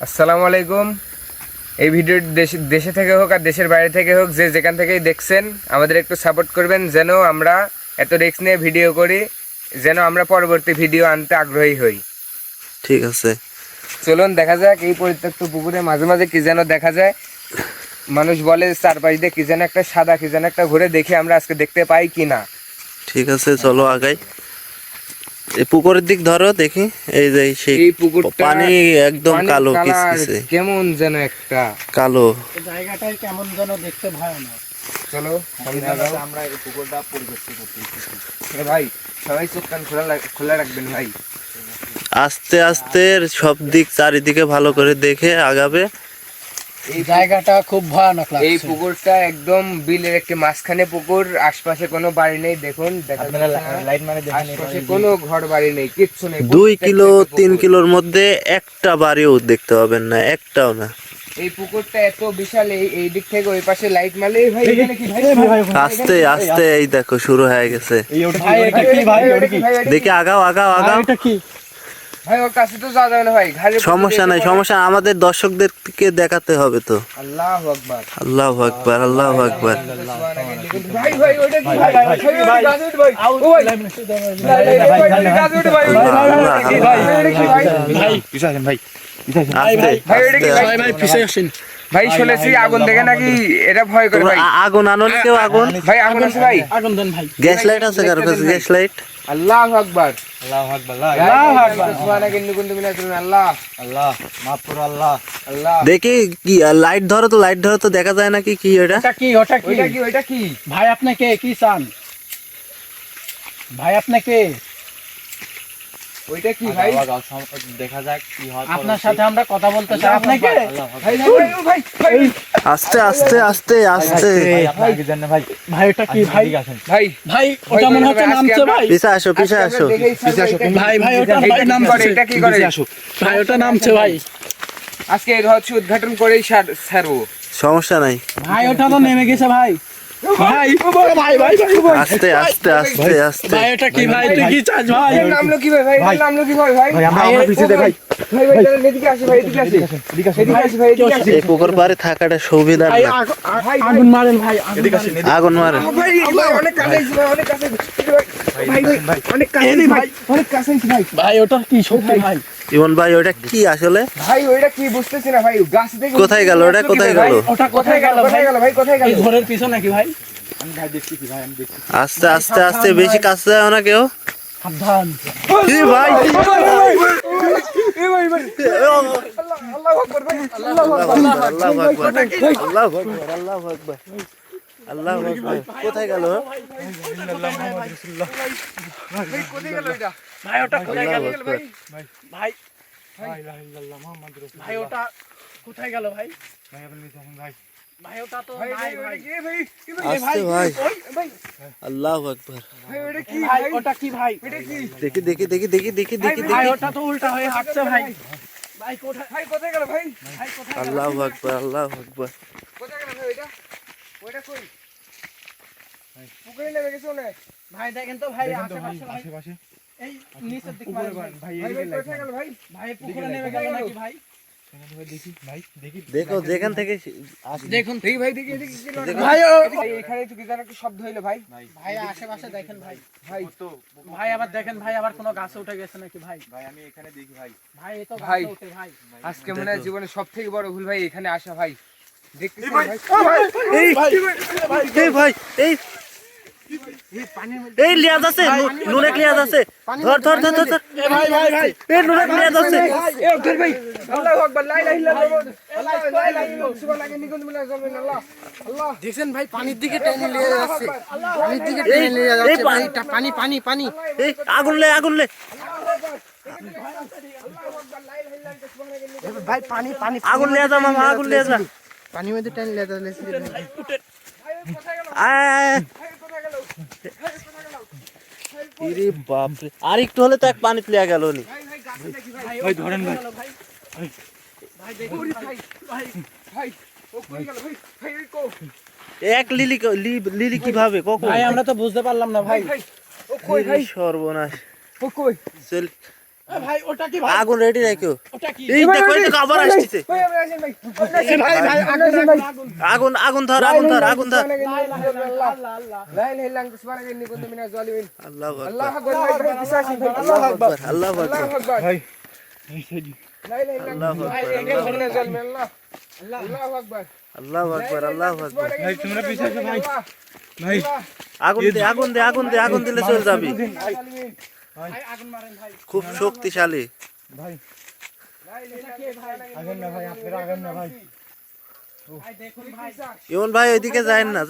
আসসালামু আলাইকুম। এই ভিডিও দেশে থেকে হোক আর দেশের বাইরে থেকে হোক, যে যেখান থেকেই দেখছেন, আমাদের একটু সাপোর্ট করবেন, যেন আমরা এত রিস্ক নিয়ে ভিডিও করি, যেন আমরা পরবর্তী ভিডিও আনতে আগ্রহী হই। ঠিক আছে, চলুন দেখা যাক। এই পরিত্যক্ত পুকুরে মাঝে মাঝে কি যেন দেখা যায়। মানুষ বলে চারপাশ দিয়ে কি যেন একটা সাদা কি যেন একটা ঘুরে, দেখি আমরা আজকে দেখতে পাই কি না। ঠিক আছে, চলো আগাই। এই পুকুরের দিক ধরো দেখি। এই যে সেই পানি একদম কালো, কিসকিসে কেমন যেন একটা কালো জায়গাটাই কেমন যেন দেখতে ভয়ানক। চলো আমরা এই পুকুরটা পরিদর্শন করতে। ভাই সবাই চোখ কান খোলা রাখবেন ভাই। আস্তে আস্তে সব দিক চারিদিকে ভালো করে দেখে আগাবে। এই জায়গাটা খুব ভয়ানক লাগছে। এই পুকুরটা একদম বিলের একটি মাঝখানে পুকুর, আশপাশে কোনো বাড়ি নেই। দেখুন লাইট মানে আশপাশে কোনো ঘর বাড়ি নেই, কিচ্ছু নেই। 2 কিলো 3 কিলোর মধ্যে একটা বাড়িও দেখতে পাবেন না, একটাও না। এই পুকুরটা এত বিশাল, এই দিক থেকে ওই পাশে লাইট মারলে ভাই এখানে কি ভাই আস্তে আস্তে এই দেখো শুরু হয়ে গেছে। ভাই এটা কি ভাই? দেখি আগাও আগাও আগাও। এটা কি ভাই? ওর কাছে তো যাওয়া যাবে না ভাই, সমস্যা নাই, সমস্যা আমাদের দর্শকদেরকে দেখাতে হবে তো। আল্লাহু আকবার, আল্লাহু আকবার, আল্লাহু আকবার। ভাই ভাই ওটা কি ভাই? ভাই গাজুট ভাই, ও ভাই গাজুট ভাই, ভাই পিছে আসেন ভাই, ভাই ওটা কি ভাই? ভাই পিছে আসেন ভাই শুনেছি আগুন দেখে নাকি এটা ভয় করে ভাই। আগুন আনো না কেউ? আগুন ভাই আগুন আছে ভাই, আগুন দেন ভাই। গ্যাস লাইট আছে কারো কাছে? Gas light. আল্লাহু আকবার, আল্লাহু আকবার, আল্লাহু আকবার, সুবহানাকা ইন্নী কুনতু মিনাজ জালিমিন। আল্লাহ আল্লাহ মাফ করো আল্লাহ। আল্লাহ দেখি কি লাইট ধরো তো, লাইট ধরো তো, দেখা যায় নাকি কি এটা। ওটা কি? ওটা কি? ওইটা কি? ওইটা কি ভাই আপনি কে? কি চান ভাই? আপনি কে? ওইটা কি ভাই? দেখা যাক কি হয়। আপনার সাথে আমরা কথা বলতে চাই। আপনি কে? ভাই ভাই ভাই আস্তে আস্তে আস্তে আস্তে। আপনি আগে জানেন ভাই। ভাই ওটা কি ভাই? আসেন ভাই ভাই ওটা মনে হচ্ছে নামছে ভাই। পিছে আসো, পিছে আসো। ভাই ভাই ওটা ভাই নাম করে, এটা কি করে? ভাই ওটা নামছে ভাই। আজকে এই রহস্য উদ্ঘাটন করেই ছাড়বো। সমস্যা নাই, ভাই ওটা তো নেমে গেছে ভাই। ভাই ভাই ভাই আস্তে আস্তে আস্তে আস্তে। ভাই ওটা কি ভাই? তুই কি চাস ভাই? এর নামলো কি ভাই? ভাই নামলো কি ভাই? ভাই ভাই আমরা পিছে দে ভাই। ভাই ভাই তাহলে এদিকে আসে ভাই, এদিকে আসে, এদিকে আসে ভাই, এদিকে আসে। এই পুকুর পাড়ে থাকাটা সুবিধা ভাই না। আগুন মারেন ভাই, আগুন মারেন। আগুন মারে। ভাই ভাই অনেক কাছে ভাই, অনেক কাছে ভাই, ভাই অনেক কাছে ভাই, অনেক কাছে ভাই। ভাই ওটা কি সত্যি ভাই? ইমন ভাই ওটা কি আসলে? ভাই ওইটা কি বুঝতেছি না ভাই। গাছ থেকে কোথায় গেল ওটা? কোথায় গেল? ওটা কোথায় গেল ভাই? কোথায় গেল ভাই? কোথায় গেল? এই ঘরের পিছনে নাকি ভাই? আমি ভাই দেখতেছি ভাই, আমি দেখতেছি। আস্তে আস্তে আস্তে, বেশি কাছে যায় না কেউ। সাবধান। কি ভাই? এই ভাই ভাই আল্লাহু আকবার ভাই, আল্লাহু আকবার, আল্লাহু আকবার, আল্লাহু আকবার, আল্লাহু আকবার, আল্লাহু আকবার। কোথায় গেল? ভাই কোথায় গেল এটা? ভাই ওটা কোথায় গেল ভাই ভাই? লা ইলাহা ইল্লাল্লাহ মুহাম্মাদুর রাসূলুল্লাহ। ভাই ওটা কোথায় গেল ভাই? ভাই আপনি দেখেন ভাই। ভাই ওটা তো ভাই নাই ভাই ভাই। কি ভাই? আস্তে ভাই, ওই ভাই আল্লাহু আকবার। ভাই ওটা কি ভাই ভাই? ওটা কি ভাই? এটা কি দেখি দেখি দেখি দেখি দেখি দেখি ভাই দেখি। ওটা তো উল্টা হয়ে হাঁটছে ভাই। ভাই কোথায়? ভাই কোথায় গেল ভাই? ভাই কোথায়? আল্লাহু আকবার, আল্লাহু আকবার। কোথায় গেল ভাই ওইটা? ওইটা কই? পুকুরে নেমে গেছে ওনে। ভাই দেখেন তো ভাই দেখেন তো ভাই আশেপাশে ভাই। আশেপাশে। এই নিচের দিক উপরে মারেন ভাই। ভাই ভাই এদিকে লাইট কোথায় গেল ভাই? ভাই পুকুরে নেমে গেল নাকি ভাই? দেখি ভাই, দেখি। দেখো যেখান থেকে আসে। দেখুন দেখি ভাই, দেখি দেখি ভাই ভাই এখানে তো কি যেন একটা শব্দ হইলো ভাই। ভাই আশেপাশে দেখেন ভাই। ভাই তো ভাই আবার দেখেন ভাই, আবার কোনো গাছে উঠে গেছে নাকি ভাই? ভাই আমি এখানে দেখি ভাই। ভাই এই তো ভাই। গাছে উঠে ভাই। আজকে মনে হয় জীবনে সবথেকে বড় ভুল ভাই এখানে আসা ভাই। দেখতেছি ভাই, এই এই ভাই, এই পানির মধ্যে এই লিয়াজ আছে, নুনে লিয়াজ আছে। ধর ধর ধর ধর। এ ভাই ভাই ভাই এই নুনে লিয়াজ আছে। এ ধর ভাই। আল্লাহু আকবার, লা ইলাহা ইল্লাল্লাহ, আল্লাহ লা ইলাহা ইল্লাল্লাহ, সুবহানাকা ইন্নী কুনতু মিনাজ জালিমিন। আল্লাহ আল্লাহ দেখছেন ভাই পানির দিকে টেনে নিয়ে যাচ্ছে, পানির দিকে টেনে নিয়ে যাচ্ছে ভাই। এটা পানি পানি পানি। এই আগুন লে, আগুন লে, ভাই পানি পানি আগুন লিয়া যা মামা, আগুন লিয়া যা। পানির মধ্যে টেনে নিয়ে যাচ্ছে। আয় ইরে বাপ রে, আর একটু হলে তো এক পানিতে লিয়া গেল নি। ভাই ধরেন ভাই। ভাই ও কই গেল ভাই? ভাই ওই কো এক লিলি লিলি কিভাবে কখন? ভাই আমরা তো বুঝতে পারলাম না ভাই। ভাই ও কই ভাই? সর্বনাশ। ও কই? চল ভাই ওটা কি ভাই? আগুন রেডি রাখো। ওটা কি? এই দেখো এই দেখো আবার আসছে। ভাই আমরা আসেন ভাই ভাই ভাই আগুন আগুন আগুন ধর আগুন ধর আগুন ধর। আল্লাহ আল্লাহ। লা ইলাহা ইল্লা আনতা সুবহানাকা ইন্নী কুনতু মিনাজ জালিমিন। আল্লাহু আল্লাহু আকবার আকবার ভাই পিছে আসেন ভাই আল্লাহু আকবার আল্লাহু আকবার আল্লাহু আকবার ভাই লা ইলাহা ইল্লা আনতা সুবহানাকা মিনাজ জালিমিন। আল্লাহু আকবার আল্লাহু আকবার আল্লাহু আকবার। ভাই তোমরা পিছে আসো ভাই ভাই আগুন দে আগুন দে আগুন দে আগুন দিলে চলে যাবি। ভাই আগুন মারেন ভাই। খুব শক্তিশালী। ভাই লা ইলাহা ইল্লা আনতা আগুন না ভাই আপনারা আগুন না ভাই ভাই দেখুন ভাই। ইমন ভাই ওইদিকে যায়েন না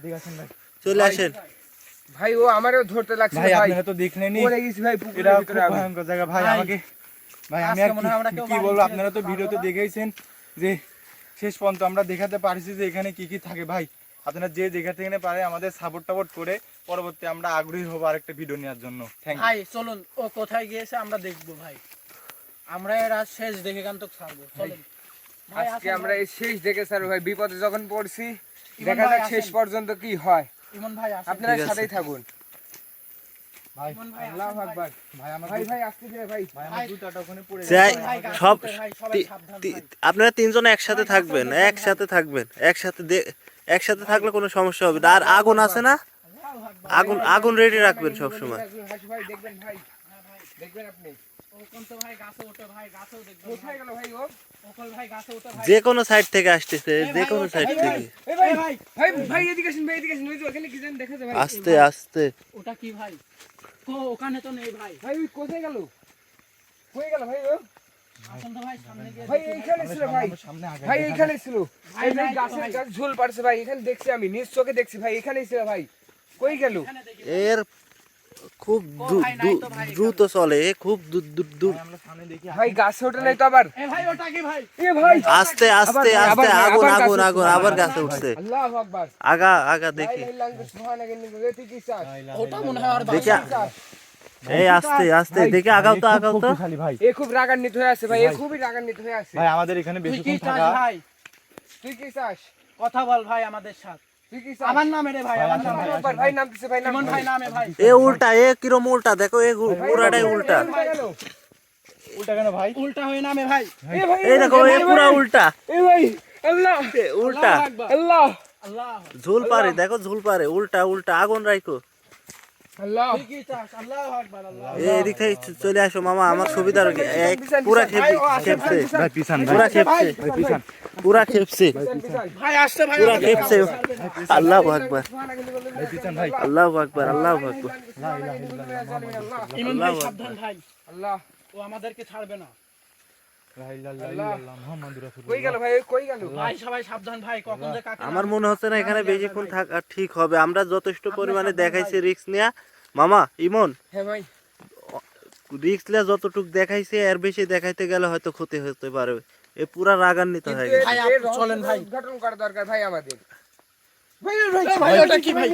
ঠিক আছেন ভাই চলে আসেন। ভাই ও আমারও ধরতে লাগছে ভাই ভাই আপনারা তো দেখলেনই পড়ে গেছি ভাই এটা পুকুরের খুব ভিতরে আমি ভয়ঙ্কর জায়গা ভাই ভাই, আমাকে ভাই আমি আজকে আর মনে হয় আমরা কেউ কি বাড়ি বলবো ছিলাম আপনারা তো ভিডিওতে দেখেইছেন যে শেষ পর্যন্ত আমরা দেখাতে পারছি যে এখানে কি কি থাকে ভাই আপনারা যে যেখান থেকে পারে আমাদের সাপোর্ট টাপোর্ট করে পরবর্তী আমরা আগ্রহী হবো আরেকটা ভিডিও নেওয়ার জন্য থ্যাংক ইউ ভাই চলুন ও কোথায় গিয়েছে আমরা দেখবো ভাই। আমরা এর আজ শেষ দেখে গান তো ছাড়বো চলুন ভাই। আজকে আসেন আমরা ভাই। এই শেষ দেখে স্যার ভাই বিপদে যখন পড়ছি ইমন দেখা ভাই যাক শেষ আসেন। পর্যন্ত কি হয় ইমন ভাই আসেন। আপনারা ঠিক আছে। সাথেই থাকুন ভাই ইমন ভাই আল্লাহু আসেন ভাই। আকবার ভাই আমার ভাই ভাই আসতে দিলে ভাই ভাই আমার জুতাটা ওখানে পড়ে যাই ভাই, গাছ সব উঠে ভাই, সবাই তি- সাবধান তি- ভাই। আপনারা তিনজন একসাথে থাকবেন একসাথে থাকবেন একসাথে থাকলে কোনো সমস্যা হবে না। আর আগুন আছে না আগুন আগুন রেডি রাখবেন সব সময়। হাসি ভাই দেখবেন ভাই দেখবেন আপনি ও কোন তো ভাই গাছে ওঠে ভাই, গাছেও দেখবেন কোথায় গেল ভাই ও ওকল ভাই গাছে ওঠে ভাই। যে কোনো সাইড থেকে আসতেছে যে কোনো সাইড থেকে এই ভাই এই ভাই ভাই ভাই এদিকে আসেন ভাই এদিকে আসেন ওই যে ওখানে কি জানেন দেখা যায় ভাই আস্তে আস্তে। ওটা কি ভাই? ওখানে তো নেই ভাই। ভাই ওই কোথায় গেল কই গেল ভাই ও আসুন তো ভাই সামনে গিয়ে ভাই দেখি। এইখানে ছিল ভাই সামনে আগে ভাই এইখানে ছিল ভাই, এই ভাই নাই তো গাছের ভাই। গাছ ঝুল পারছে ভাই এখানে দেখছি আমি নিজ চোখে দেখছি ভাই এখানেই ছিল ভাই কই গেল এখানে দেখি। এর খুব ভাই, নাই তো ভাই, দ্রুত চলে এ খুব দূর আমরা সামনে দেখি ভাই গাছে ওঠে নাই তো আবার এ ভাই ওটা কি ভাই? এ ভাই আস্তে আস্তে আবার- আস্তে আবার- আগুন আবার আগুন গাছে আগুন আবার গাছে উঠছে। আল্লাহু আকবার আগা আগা দেখি ওটা মনে হয় আর দেখি এই আস্তে আস্তে দেখি আগাও তো খালি ভাই এ খুব রাগান্বিত হয়ে আছে ভাই এ খুবই রাগান্বিত হয়ে আছে ভাই আমাদের এখানে তুই কি বেশিক্ষণ চাস থাকা ভাই? তুই কি চাস কথা বল ভাই আমাদের সাথে। তুই কি চাস আমার নামে রে ভাই, আমার নামে। আল্লাহু আকবার, ভাই নামতেছে ভাই ইমন ভাই নামে ভাই। এ উল্টা এ কিরম উল্টা দেখো এ পুরাটাই উল্টা। উল্টা কেন ভাই উল্টা হয়ে নামে ভাই। এ ভাই এই দেখো এ পুরা উল্টা এ ভাই আল্লাহ এ উল্টা আল্লাহু আকবার। আল্লাহ আল্লাহ ঝুল পারে দেখো ঝুল পারে উল্টা উল্টা আগুন রাখো। আল্লাহ তুই কি চাস? আল্লাহু আকবার আল্লাহ। এদিক থেকে চলে আসো মামা আমার সুবিধার পুরা খেপছে ভাই পিছান পুরা খেপছে পুরা খেপছে ভাই আসছে ভাই। পুরা খেপছে। আল্লাহু আকবার পিছান ভাই আল্লাহু আকবার আল্লাহু আকবার। ইমন ভাই সাবধান ভাই। আল্লাহ ও আমাদেরকে ছাড়বে না। লা ইলাহা ইল্লাল্লাহ মুহাম্মাদুর রাসূলুল্লাহ কই গেল ভাই কই গেল ভাই সবাই সাবধান ভাই, কখন যে কাকে আমার মনে হচ্ছে না এখানে বেশিক্ষণ থাকা ঠিক হবে। আমরা যথেষ্ট পরিমাণে দেখাইছি রিস্ক নেয়া মামা ইমন হ্যাঁ ভাই রিস্ক নেয়া যতটুক দেখাইছে এর বেশি দেখাইতে গেলে হয়তো ক্ষতি হতে পারে। এ পুরা রাগান্বিত হয়ে কিন্তু গেছে। ভাই, এর আপনি চলেন ভাই। উদ্ঘাটন করা দরকার ভাই আমাদের ভাই ভাই ওটা কি ভাই?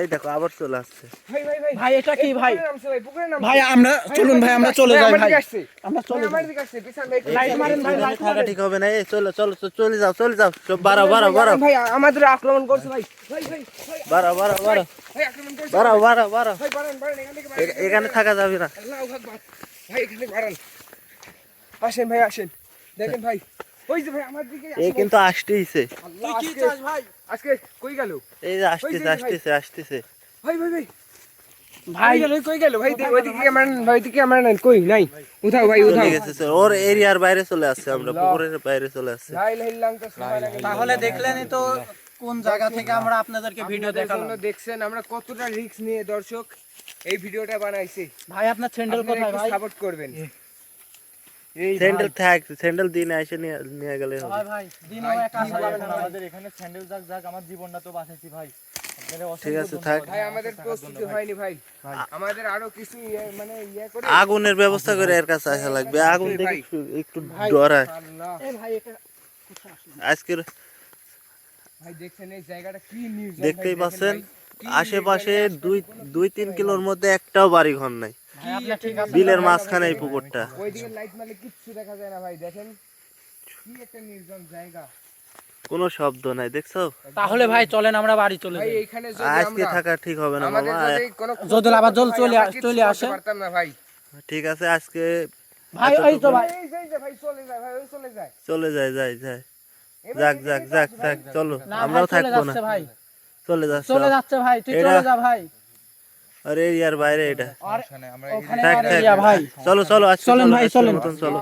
এই দেখো আবার চলে আসছে। ভাই ভাই ভাই ভাই এটা কি ভাই? পুকুরের নামছে ভাই পুকুরের নামছে ভাই আমরা চলুন ভাই, আমরা চলে যাই আমার ভাই। দিকে আসছে আমরা চলে আমার যাই। দিকে আসছে পিছন ভাই লাইট মারেন ভাই, এখানে লাইট থাকা মারেন। ঠিক হবে না। এই চলো চলো চলে যাও সব বাড়াও ভাই আমাদের আক্রমণ করছে ভাই ভাই ভাই ভাই বাড়াও ভাই আক্রমণ করছে বাড়াও ভাই বাড়ান বাড়ান এখান থেকে বাড়ান এখানে থাকা যাবে না। আল্লাহু আকবার ভাই এখানে বাড়ান আসেন ভাই আসেন দেখেন ভাই ওই যে ভাই আমার দিকে এ কিন্তু আসতেইছে। আল্লাহ তুই কি চাস ভাই? আজকে কই গেল এই যে আসতেছে ভাই ভাই ভাই ভাই কই গেল ভাই ওইদিকে ক্যামেরা নেন ভাই ওইদিকে ক্যামেরা নেন কই নাই উঠাও ভাই উঠাও চলে গেছে স্যার। ওর এরিয়ার বাইরে চলে আসছে আমরা পুকুরের বাইরে চলে আসছে। লা ইলাহা ইল্লা আনতা সুবহানাকা তাহলে দেখলেনই তো কোন জায়গা থেকে আমরা আপনাদেরকে ভিডিও আপনাদের দেখালাম। জন্য দেখছেন আমরা কতটা রিস্ক নিয়ে দর্শক এই ভিডিওটা বানাইছি ভাই আপনার স্যান্ডেল কোথায় ভাই? সাপোর্ট করবেন এই স্যান্ডেল দিনে এসে নিয়ে গেলে হবে। ভাই ভাই দিনও এক আসে পাবেন না ভাই। আমাদের এখানে স্যান্ডেল যাক আমার জীবনটা তো বাঁচাইছি ভাই আপনাদের ঠিক অসংখ্য আছে থাক। ভাই আমাদের প্রস্তুতি হয়নি ভাই আমাদের আরো কিছু মানে করে আগুনের ব্যবস্থা করে এর কাছে আসা লাগবে। আগুন দেখে একটু ডরায়। আল্লাহ এ ভাই এটা কোথায় আসলো? আজকের ভাই দেখছেন এই জায়গাটা কি নির্জন দেখতেই পাচ্ছেন আশেপাশে 2-3 কিলোর মধ্যে একটাও বাড়ি ঘর নাই। ভাই আপনি ঠিক আছে? বিলের মাঝখানে এই পুকুরটা। ওইদিকে লাইট মারলে কিচ্ছু দেখা যায় না ভাই দেখেন কি একটা নির্জন জায়গা কোনো শব্দ নাই দেখছো। তাহলে ভাই চলেন আমরা বাড়ি চলে ভাই যাই। এইখানে যদি আজকে আমরা থাকা ঠিক হবে না আমাদের মামা। যদি কোনো যদি আবার জল ভাই চলে আমরা কিচ্ছু চলে করতে আসে? পারতাম না ভাই ঠিক আছে আজকে ভাই ওই তো ভাই এই যে ভাই চলে যায় ভাই, ওই চলে যায়। চলে যায় যাক চলো না আমরাও ভাই চলে থাকবো না যাচ্ছে ভাই, চলে যাচ্ছে চলে যাচ্ছে ভাই, তুই এটা- চলে যা ভাই। আরে এরিয়ার বাইরে এটা আর আমরা ওখানে থাক, আর থাক। ইয়া ভাই, চলো আজকে চলেন চলো, ভাই, আজকের চলেন। মতন চলো